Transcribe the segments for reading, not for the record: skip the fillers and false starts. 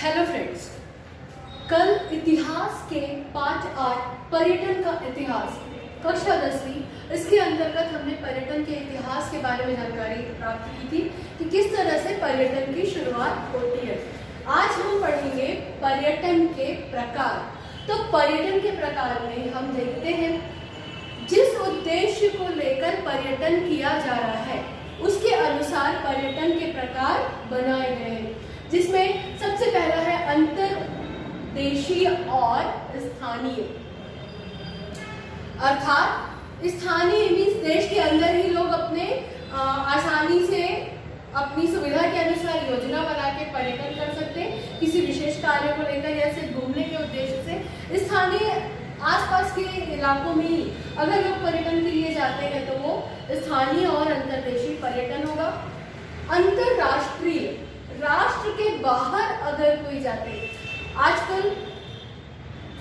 Hello friends, कल इतिहास के पाठ 8 पर्यटन का इतिहास कक्षा 10वीं इसके अंतर्गत हमने पर्यटन के इतिहास के बारे में जानकारी प्राप्त की थी कि किस तरह से पर्यटन की शुरुआत होती है। आज हम पढ़ेंगे पर्यटन के प्रकार। तो पर्यटन के प्रकार में हम देखते हैं जिस उद्देश्य को लेकर पर्यटन किया जा रहा है उसके अनुसार पर्यटन के प्रकार बनाए गए हैं, जिसमें सबसे पहला है अंतर्देशीय और स्थानीय। अर्थात स्थानीय मीन्स देश के अंदर ही लोग अपने आसानी से अपनी सुविधा के अनुसार योजना बना के पर्यटन कर सकते हैं किसी विशेष कार्य को लेकर या सिर्फ घूमने के उद्देश्य से। स्थानीय आसपास के इलाकों में ही अगर लोग पर्यटन के लिए जाते हैं तो वो स्थानीय और अंतर्देशीय पर्यटन होगा। अंतरराष्ट्रीय, राष्ट्र के बाहर अगर कोई जाते हैं, आजकल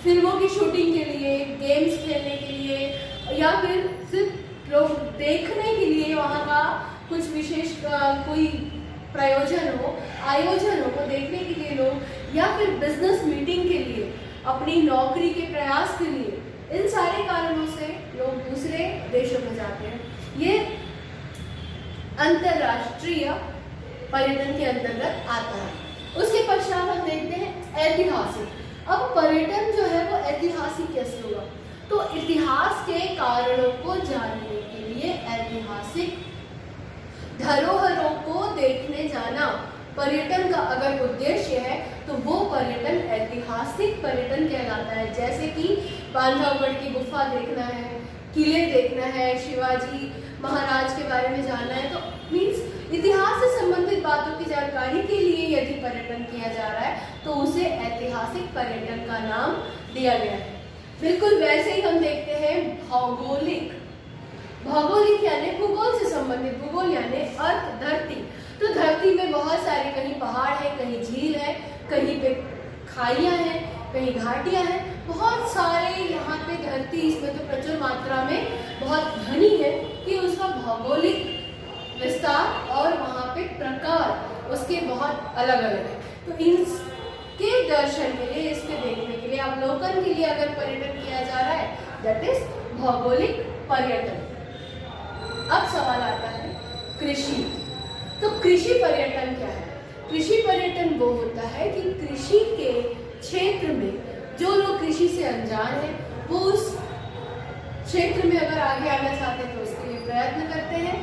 फिल्मों की शूटिंग के लिए, गेम्स खेलने के लिए या फिर सिर्फ लोग देखने के लिए वहाँ का कुछ विशेष कोई प्रयोजन हो, आयोजन हो, वो देखने के लिए लोग या फिर बिजनेस मीटिंग के लिए, अपनी नौकरी के प्रयास के लिए, इन सारे कारणों से लोग दूसरे देशों में जाते हैं। ये अंतरराष्ट्रीय पर्यटन के अंतर्गत आता है। उसके पश्चात हम देखते हैं ऐतिहासिक। अब पर्यटन जो है वो ऐतिहासिक कैसे होगा? तो इतिहास के कारणों को जानने के लिए ऐतिहासिक धरोहरों को देखने जाना पर्यटन का अगर उद्देश्य है तो वो पर्यटन ऐतिहासिक पर्यटन कहलाता है। जैसे कि बांधवगढ़ की गुफा देखना है, किले देखना है, शिवाजी महाराज के बारे में जानना है, तो मीन्स इतिहास से संबंधित बातों की जानकारी के लिए यदि पर्यटन किया जा रहा है तो उसे ऐतिहासिक पर्यटन का नाम दिया गया है। बिल्कुल वैसे ही हम देखते हैं भौगोलिक। भौगोलिक यानी भूगोल से संबंधित, भूगोल यानी अर्थ, धरती। तो धरती में बहुत सारे, कहीं पहाड़ है, कहीं झील है, कहीं पे खाइयाँ हैं, कहीं घाटियाँ हैं, बहुत सारे यहाँ पे धरती इसमें तो प्रचुर मात्रा में बहुत घनी है कि उसका भौगोलिक विस्तार और वहाँ पे प्रकार उसके बहुत अलग अलग है। तो इनके दर्शन के लिए, इसके देखने के लिए, अवलोकन के लिए अगर पर्यटन किया जा रहा है दैट इज भौगोलिक पर्यटन। अब सवाल आता है कृषि। तो कृषि पर्यटन क्या है? कृषि पर्यटन वो होता है कि कृषि के क्षेत्र में जो लोग कृषि से अनजान हैं वो उस क्षेत्र में अगर आगे आना चाहते हैं तो उसके लिए प्रयत्न करते हैं,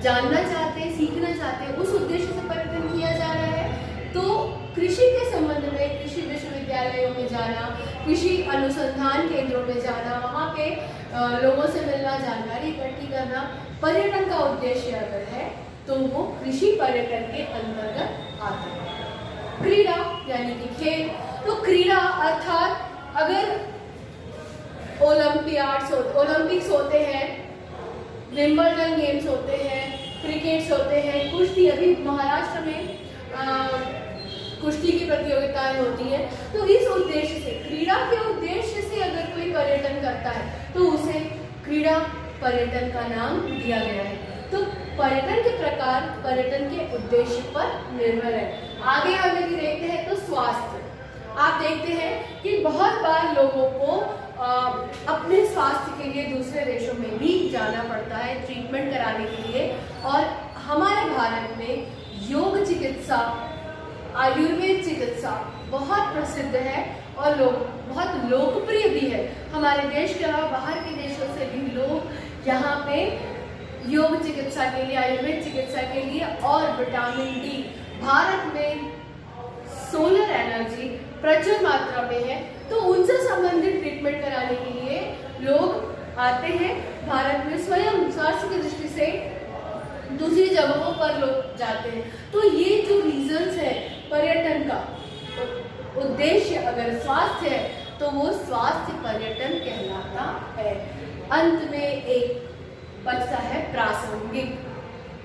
जानना चाहते हैं, सीखना चाहते हैं, उस उद्देश्य से पर्यटन किया जा रहा है। तो कृषि के संबंध में कृषि विश्वविद्यालयों में जाना, कृषि अनुसंधान केंद्रों में जाना, वहाँ पे लोगों से मिलना, जानकारी इकट्ठी करना पर्यटन का उद्देश्य अगर है तो वो कृषि पर्यटन के अंतर्गत आता है। क्रीड़ा यानी कि खेल। तो क्रीड़ा अर्थात अगर ओलंपिक्स होते हैं, विंबलडन गेम्स होते हैं, क्रिकेट्स होते हैं, कुश्ती, अभी महाराष्ट्र में कुश्ती की प्रतियोगिताएं होती हैं, तो इस उद्देश्य से, क्रीड़ा के उद्देश्य से अगर कोई पर्यटन करता है तो उसे क्रीड़ा पर्यटन का नाम दिया गया है। तो पर्यटन के प्रकार पर्यटन के उद्देश्य पर निर्भर है। आगे हम यदि देखते हैं तो स्वास्थ्य। आप देखते हैं कि बहुत बार लोगों को अपने स्वास्थ्य के लिए दूसरे देशों में भी जाना पड़ता है ट्रीटमेंट कराने के लिए, और हमारे भारत में योग चिकित्सा, आयुर्वेद चिकित्सा बहुत प्रसिद्ध है और बहुत लोकप्रिय भी है। हमारे देश के अलावा बाहर के देशों से भी लोग यहाँ पे योग चिकित्सा के लिए, आयुर्वेद चिकित्सा के लिए, और विटामिन डी, भारत में सोलर एनर्जी प्रचुर मात्रा में है तो उनसे संबंधित ट्रीटमेंट कराने के लिए लोग आते हैं भारत में। स्वयं स्वास्थ्य की दृष्टि से दूसरी जगहों पर लोग जाते हैं। तो ये जो रीजंस है पर्यटन का उद्देश्य अगर स्वास्थ्य है तो वो स्वास्थ्य पर्यटन कहलाता है। अंत में एक बचता है प्रासंगिक।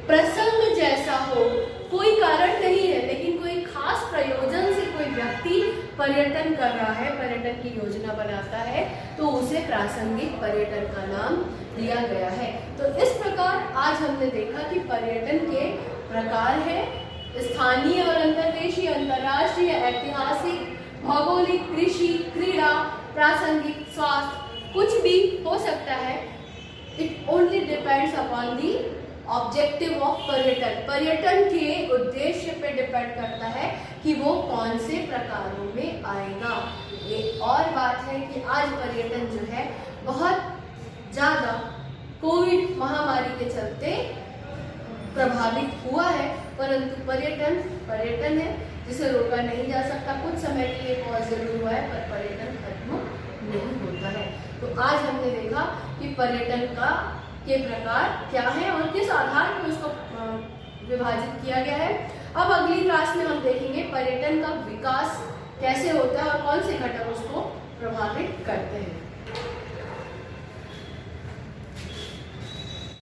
प्रसंग जैसा हो, कोई कारण नहीं है लेकिन कोई खास प्रयोजन से कोई व्यक्ति पर्यटन कर रहा है, पर्यटन की योजना बनाता है, तो उसे प्रासंगिक पर्यटन का नाम दिया गया है। तो इस प्रकार आज हमने देखा कि पर्यटन के प्रकार है स्थानीय और अंतर्देशीय, अंतर्राष्ट्रीय, ऐतिहासिक, भौगोलिक, कृषि, क्रीड़ा, प्रासंगिक, स्वास्थ्य, कुछ भी हो सकता है। It only depends upon the objective of पर्यटन। पर्यटन के उद्देश्य पे डिपेंड करता है कि वो कौन से प्रकारों में आएगा। एक और बात है कि आज पर्यटन जो है बहुत ज़्यादा कोविड महामारी के चलते प्रभावित हुआ है, परंतु पर्यटन है जिसे रोका नहीं जा सकता। कुछ समय के लिए पॉज जरूर हुआ है, पर पर्यटन खत्म नहीं होता है। तो आज हमने देखा कि पर्यटन के प्रकार क्या है और किस आधार पर उसको विभाजित किया गया है। अब अगली क्लास में हम देखेंगे पर्यटन का विकास कैसे होता है और कौन से घटक उसको प्रभावित करते हैं।